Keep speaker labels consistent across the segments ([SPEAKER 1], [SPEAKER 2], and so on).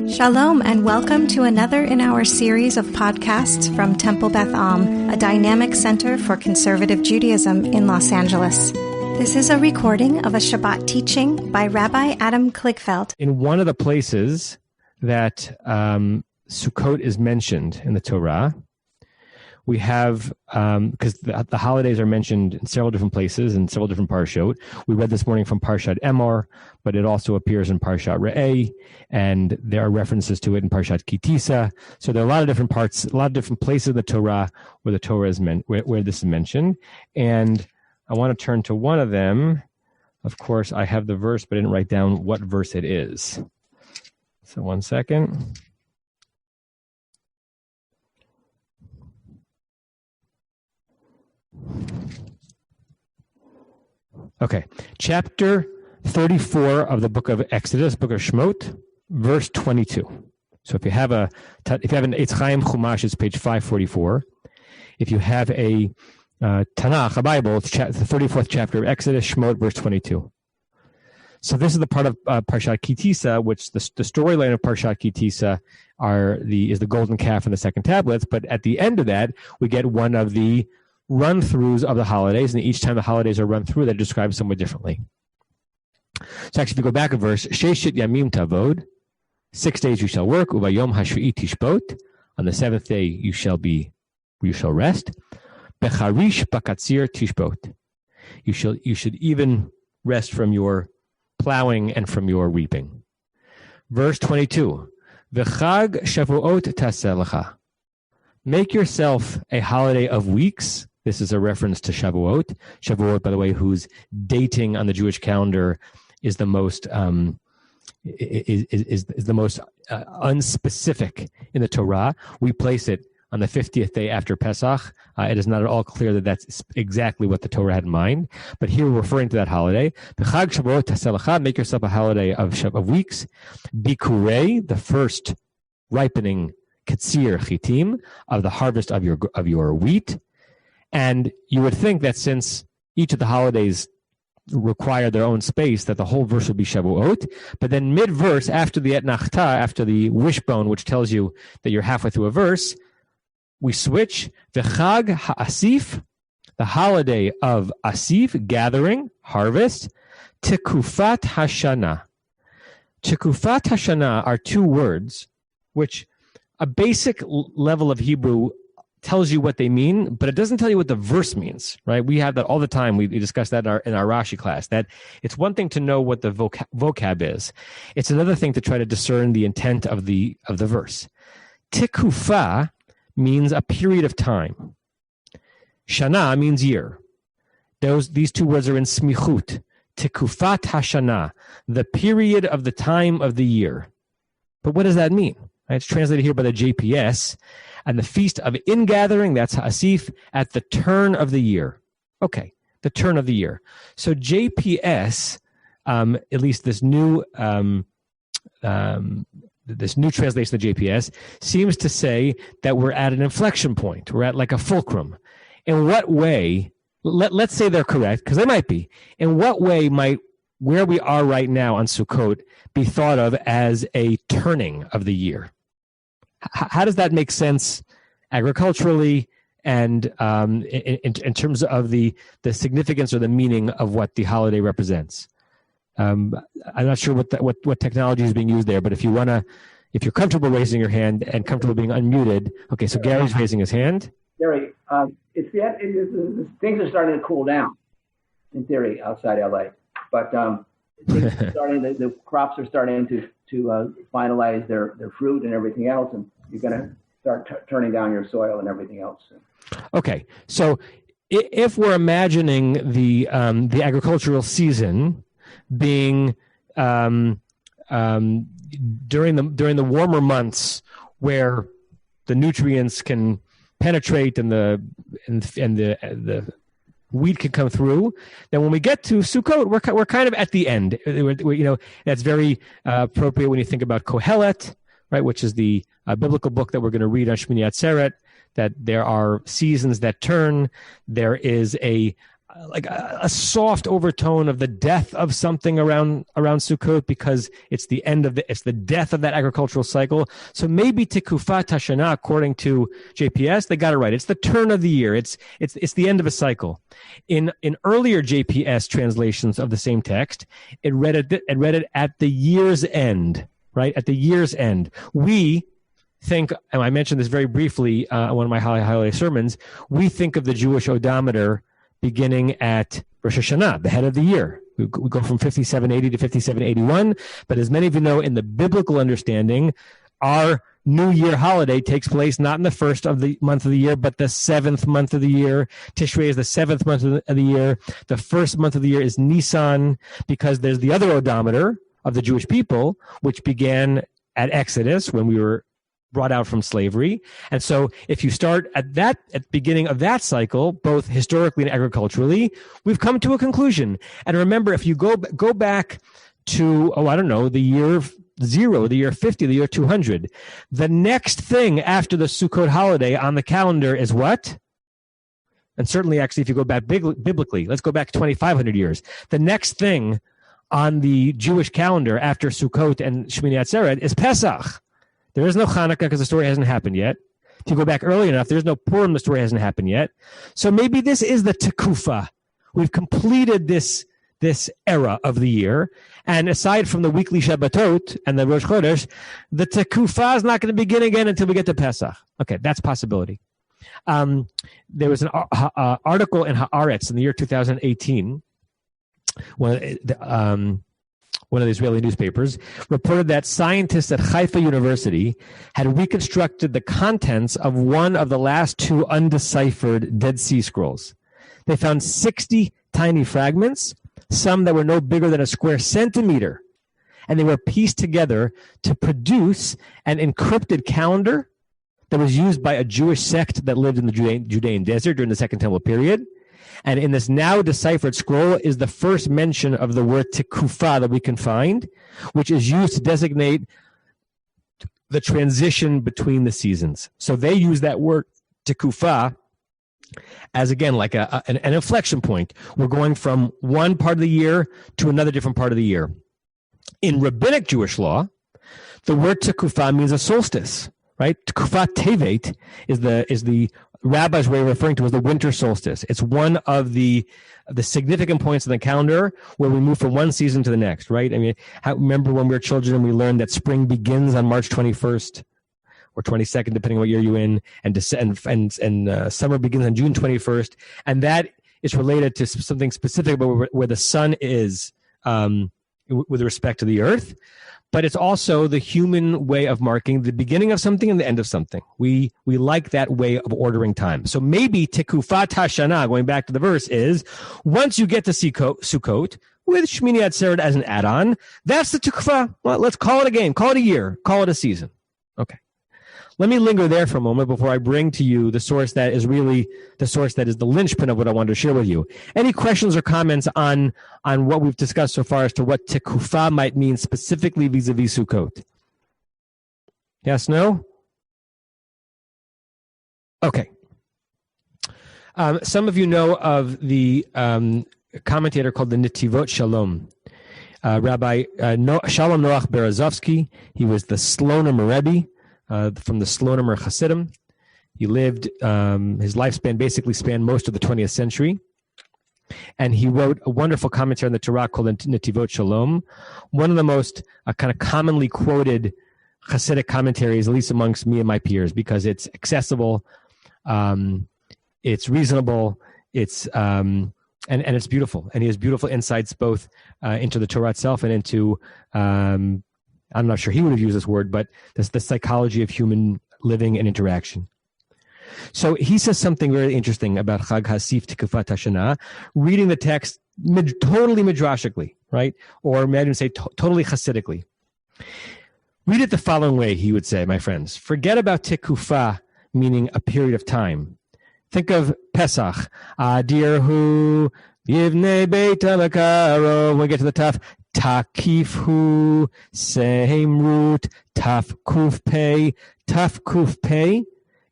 [SPEAKER 1] Shalom and welcome to another in our series of podcasts from Temple Beth Am, a dynamic center for conservative Judaism in Los Angeles. This is a recording of a Shabbat teaching by Rabbi Adam Kligfeld.
[SPEAKER 2] In one of the places that Sukkot is mentioned in the Torah, we have, because the holidays are mentioned in several different places in several different parashot. We read this morning from Parshat Emor, but it also appears in Parshat Re'eh, and there are references to it in Parshat Kitisa. So there are a lot of different parts, a lot of different places in the Torah where the Torah is where this is mentioned. And I want to turn to one of them. Of course, I have the verse, but I didn't write down what verse it is. So one second. Okay, chapter 34 of the book of Exodus, book of Shemot, verse 22. So if you have an Eitz Chaim Chumash, it's page 544. If you have a Tanakh, a Bible, it's the 34th chapter of Exodus, Shemot, verse 22. So this is the part of Parshat Kitisa, which the storyline of Parshat Kitisa is the golden calf and the second tablets. But at the end of that, we get one of the run-throughs of the holidays, and each time the holidays are run through, they're described somewhat differently. So actually, if you go back a verse, Sheshit Yamim Tavod, 6 days you shall work, Ubayom Hashvi'i Tishbot, on the seventh day you shall rest, Becharish Bakatzir Tishbot, you should even rest from your plowing and from your reaping. Verse 22, V'chag Shavuot Taseh Lecha, make yourself a holiday of weeks. This is a reference to Shavuot. Shavuot, by the way, whose dating on the Jewish calendar is the most unspecific in the Torah. We place it on the 50th day after Pesach. It is not at all clear that that's exactly what the Torah had in mind. But here we're referring to that holiday. B'chag Shavuot Taseh Lecha, make yourself a holiday of weeks. Bikurei, the first ripening Katsir Chitim, of the harvest of your wheat. And you would think that since each of the holidays require their own space, that the whole verse would be Shavuot. But then mid-verse, after the Etnachta, after the wishbone, which tells you that you're halfway through a verse, we switch. V'chag ha'asif, the holiday of asif, gathering, harvest. Tekufat hashana. Tekufat hashana are two words which a basic level of Hebrew tells you what they mean, but it doesn't tell you what the verse means, right? We have that all the time. We discuss that in our Rashi class, that it's one thing to know what the vocab is. It's another thing to try to discern the intent of the verse. Tikufa means a period of time. Shana means year. These two words are in smichut. Tikufat hashana, the period of the time of the year. But what does that mean? It's translated here by the JPS. And the feast of ingathering, that's Ha'asif, at the turn of the year. Okay, the turn of the year. So JPS, at least this new translation of JPS, seems to say that we're at an inflection point. We're at like a fulcrum. In what way, let's say they're correct, because they might be. In what way might where we are right now on Sukkot be thought of as a turning of the year? How does that make sense agriculturally and in terms of the significance or the meaning of what the holiday represents? I'm not sure what technology is being used there, but if you're comfortable raising your hand and comfortable being unmuted, okay. So Gary's raising his hand.
[SPEAKER 3] Gary, things are starting to cool down, in theory, outside LA, but things are starting. The crops are starting to finalize their fruit and everything else, and you're going to start turning down your soil and everything else.
[SPEAKER 2] Okay, so if we're imagining the agricultural season being during the warmer months where the nutrients can penetrate and the wheat can come through, then when we get to Sukkot, we're kind of at the end. That's very appropriate when you think about Kohelet, right, which is the biblical book that we're going to read on Shmini Atzeret, that there are seasons that turn. There is a a soft overtone of the death of something around Sukkot, because it's the end of it's the death of that agricultural cycle. So maybe Tikufat Hashana, according to JPS, they got it right. It's the turn of the year. It's the end of a cycle. In earlier JPS translations of the same text, it read it at the year's end, right? At the year's end. We think, and I mentioned this very briefly on one of my holiday sermons, we think of the Jewish odometer beginning at Rosh Hashanah, the head of the year. We go from 5780 to 5781. But as many of you know, in the biblical understanding, our New Year holiday takes place not in the first of the month of the year, but the seventh month of the year. Tishrei is the seventh month of the year. The first month of the year is Nisan, because there's the other odometer of the Jewish people, which began at Exodus, when we were brought out from slavery. And so if you start at the beginning of that cycle, both historically and agriculturally, we've come to a conclusion. And remember, if you go back to, the year 0, the year 50, the year 200, the next thing after the Sukkot holiday on the calendar is what? And certainly, actually, if you go back biblically, let's go back 2,500 years. The next thing on the Jewish calendar after Sukkot and Shmini Atzeret is Pesach. There is no Hanukkah because the story hasn't happened yet. If you go back early enough, there's no Purim, the story hasn't happened yet. So maybe this is the Tekufa. We've completed this era of the year. And aside from the weekly Shabbatot and the Rosh Chodesh, the Tekufa is not going to begin again until we get to Pesach. Okay, that's a possibility. There was an article in Haaretz in the year 2018. One of the Israeli newspapers reported that scientists at Haifa University had reconstructed the contents of one of the last 2 undeciphered Dead Sea Scrolls. They found 60 tiny fragments, some that were no bigger than a square centimeter, and they were pieced together to produce an encrypted calendar that was used by a Jewish sect that lived in the Judean desert during the Second Temple period. And in this now deciphered scroll is the first mention of the word tekufa that we can find, which is used to designate the transition between the seasons. So they use that word tekufa as, again, like an inflection point. We're going from one part of the year to another different part of the year. In rabbinic Jewish law, the word tekufa means a solstice, right? Tekufa tevet is the rabbis were referring to as the winter solstice. It's one of the significant points in the calendar where we move from one season to the next, right? I mean, remember when we were children and we learned that spring begins on March 21st or 22nd, depending on what year you're in, and summer begins on June 21st, and that is related to something specific about where the sun is with respect to the earth. But it's also the human way of marking the beginning of something and the end of something. We like that way of ordering time. So maybe Tekufat Hashana, going back to the verse, is once you get to Sukkot with Shmini Atzeret as an add-on, that's the Tekufah. Well, let's call it a game, call it a year, call it a season. Okay. Let me linger there for a moment before I bring to you the source that is really the source that is the linchpin of what I wanted to share with you. Any questions or comments on what we've discussed so far as to what Tekufah might mean specifically vis-a-vis Sukkot? Yes, no? Okay. Some of you know of the commentator called the Netivot Shalom. Rabbi Shalom Noach Berezovsky. He was the Slonim Rebbe. From the Slonim Hasidim. He lived, his lifespan basically spanned most of the 20th century. And he wrote a wonderful commentary on the Torah called Netivot Shalom, one of the most kind of commonly quoted Hasidic commentaries, at least amongst me and my peers, because it's accessible, it's reasonable, it's and it's beautiful. And he has beautiful insights both into the Torah itself and into I'm not sure he would have used this word, but that's the psychology of human living and interaction. So he says something very interesting about Chag Hasif Tekufat Hashana, reading the text totally midrashically, right? Or may I even say totally Hasidically. Read it the following way, he would say, my friends. Forget about Tekufa, meaning a period of time. Think of Pesach. Adirhu Yivnei Beit HaMakaro. When we get to the tough, Takifhu, same root, Taf Kuf Pei. Taf Kuf Pei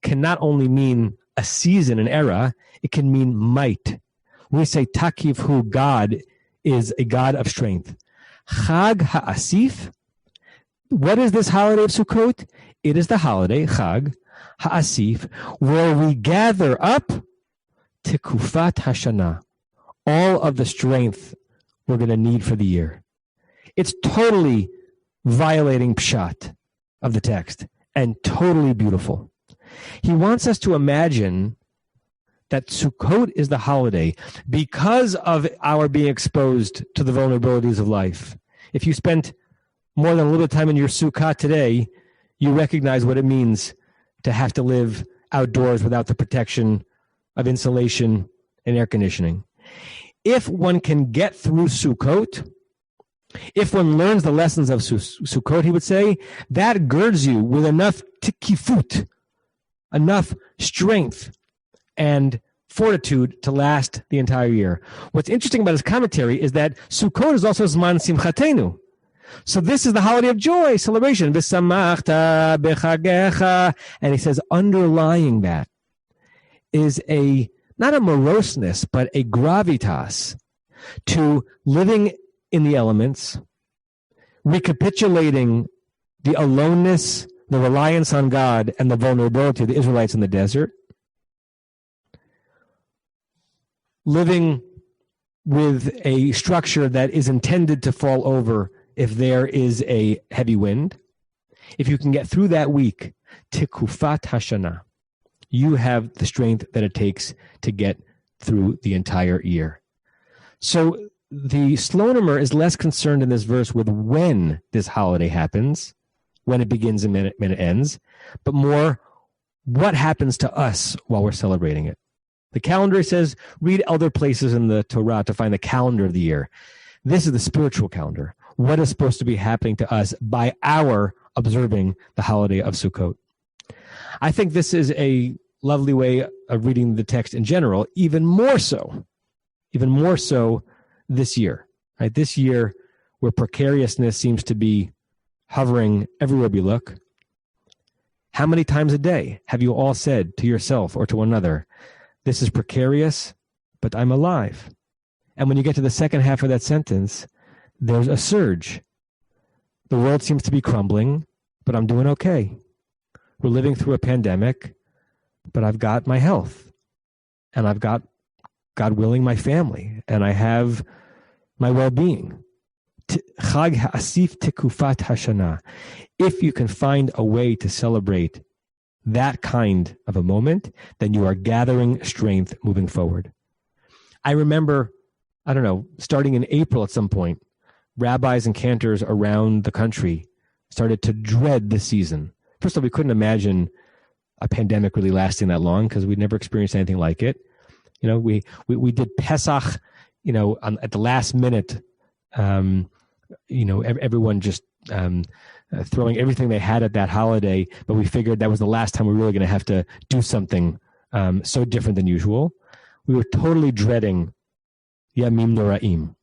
[SPEAKER 2] can not only mean a season, an era, it can mean might. we say Takiv, who God is a God of strength. Chag ha'asif. What is this holiday of Sukkot? It is the holiday, Chag ha'asif, where we gather up tikufat hashana, all of the strength we're going to need for the year. It's totally violating pshat of the text and totally beautiful. He wants us to imagine that Sukkot is the holiday because of our being exposed to the vulnerabilities of life. If you spent more than a little time in your Sukkot today, you recognize what it means to have to live outdoors without the protection of insulation and air conditioning. If one can get through Sukkot, if one learns the lessons of Sukkot, he would say, that girds you with enough tikifut, enough strength and fortitude to last the entire year. What's interesting about his commentary is that Sukkot is also Zman Simchatenu. So this is the holiday of joy, celebration. V'samachta b'chagecha. And he says underlying that is not a moroseness, but a gravitas to living in the elements, recapitulating the aloneness, the reliance on God, and the vulnerability of the Israelites in the desert, living with a structure that is intended to fall over if there is a heavy wind. If you can get through that week, tikufat hashana, you have the strength that it takes to get through the entire year. So the Slonemer is less concerned in this verse with when this holiday happens, when it begins and when it ends, but more what happens to us while we're celebrating it. The calendar says, read other places in the Torah to find the calendar of the year. This is the spiritual calendar. What is supposed to be happening to us by our observing the holiday of Sukkot? I think this is a lovely way of reading the text in general, even more so this year. Right? This year, where precariousness seems to be hovering everywhere we look. How many times a day have you all said to yourself or to one another, this is precarious, but I'm alive? And when you get to the second half of that sentence, there's a surge. The world seems to be crumbling, but I'm doing okay. We're living through a pandemic, but I've got my health, and I've got, God willing, my family, and I have my well-being. Chag ha'asif tikufat hashana. If you can find a way to celebrate that kind of a moment, then you are gathering strength moving forward. I remember, starting in April at some point, rabbis and cantors around the country started to dread the season. First of all, we couldn't imagine a pandemic really lasting that long because we'd never experienced anything like it. We did Pesach, at the last minute, everyone just throwing everything they had at that holiday, but we figured that was the last time we were really going to have to do something so different than usual. We were totally dreading Yamim Noraim.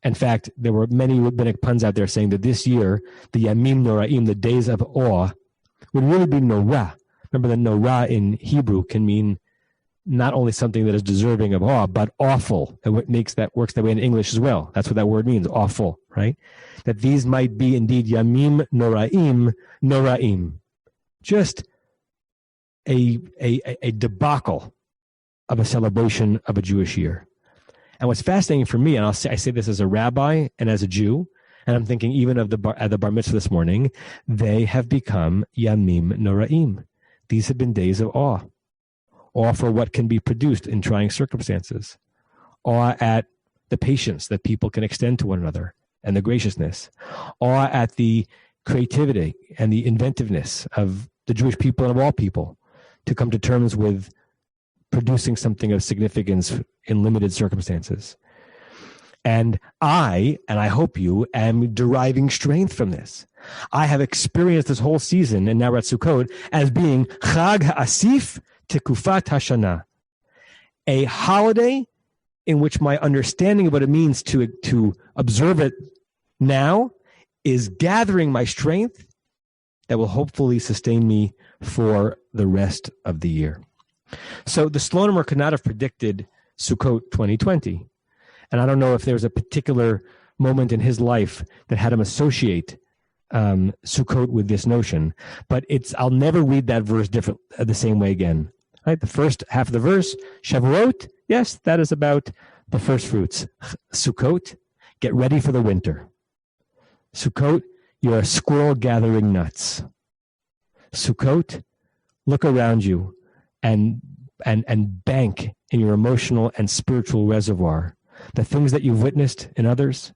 [SPEAKER 2] In fact, there were many rabbinic puns out there saying that this year, the Yamim Noraim, the days of awe, would really be Norah. Remember that Norah in Hebrew can mean not only something that is deserving of awe, but awful. And what works that way in English as well. That's what that word means, awful, right? That these might be indeed Yamim Noraim. Just a debacle of a celebration of a Jewish year. And what's fascinating for me, and I say this as a rabbi and as a Jew, and I'm thinking even of the bar mitzvah this morning, they have become Yamim Noraim. These have been days of awe. Awe for what can be produced in trying circumstances. Awe at the patience that people can extend to one another and the graciousness. Awe at the creativity and the inventiveness of the Jewish people and of all people to come to terms with producing something of significance in limited circumstances. And I hope you, am deriving strength from this. I have experienced this whole season, and now we're at Sukkot, as being Chag Ha'asif Tikufat Hashana, a holiday in which my understanding of what it means to observe it now is gathering my strength that will hopefully sustain me for the rest of the year. So the Slonemer could not have predicted Sukkot 2020. And I don't know if there's a particular moment in his life that had him associate Sukkot with this notion, but I'll never read that verse the same way again. Right? The first half of the verse, Shavuot, yes, that is about the first fruits. Sukkot, get ready for the winter. Sukkot, you're a squirrel gathering nuts. Sukkot, look around you and bank in your emotional and spiritual reservoir. The things that you've witnessed in others,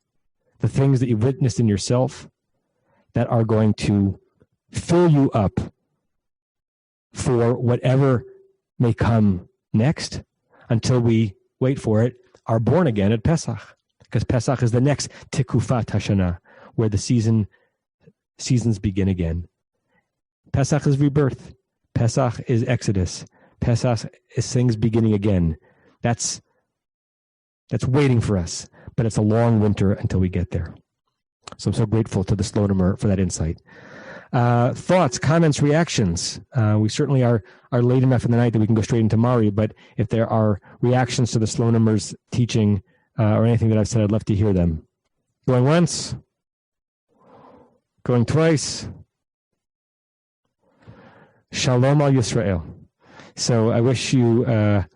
[SPEAKER 2] the things that you've witnessed in yourself that are going to fill you up for whatever may come next until we, wait for it, are born again at Pesach. Because Pesach is the next Tikufat Hashanah, where the seasons begin again. Pesach is rebirth. Pesach is Exodus. Pesach is things beginning again. That's waiting for us, but it's a long winter until we get there. So I'm so grateful to the Slonemer for that insight. Thoughts, comments, reactions. We certainly are late enough in the night that we can go straight into Mari, but if there are reactions to the Slonemer's teaching or anything that I've said, I'd love to hear them. Going once? Going twice? Shalom al Yisrael. So I wish you a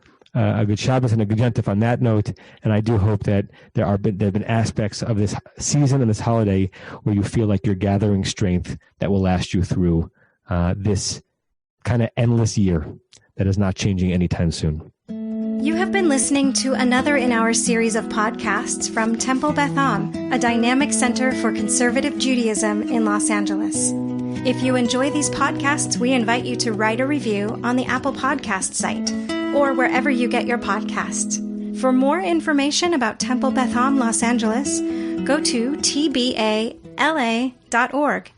[SPEAKER 2] good Shabbos and a good Yontif on that note, and I do hope that there have been aspects of this season and this holiday where you feel like you're gathering strength that will last you through this kind of endless year that is not changing anytime soon.
[SPEAKER 1] You have been listening to another in our series of podcasts from Temple Beth Am, a dynamic center for conservative Judaism in Los Angeles. If you enjoy these podcasts, we invite you to write a review on the Apple Podcast site or wherever you get your podcasts. For more information about Temple Beth Am Los Angeles, go to tbala.org.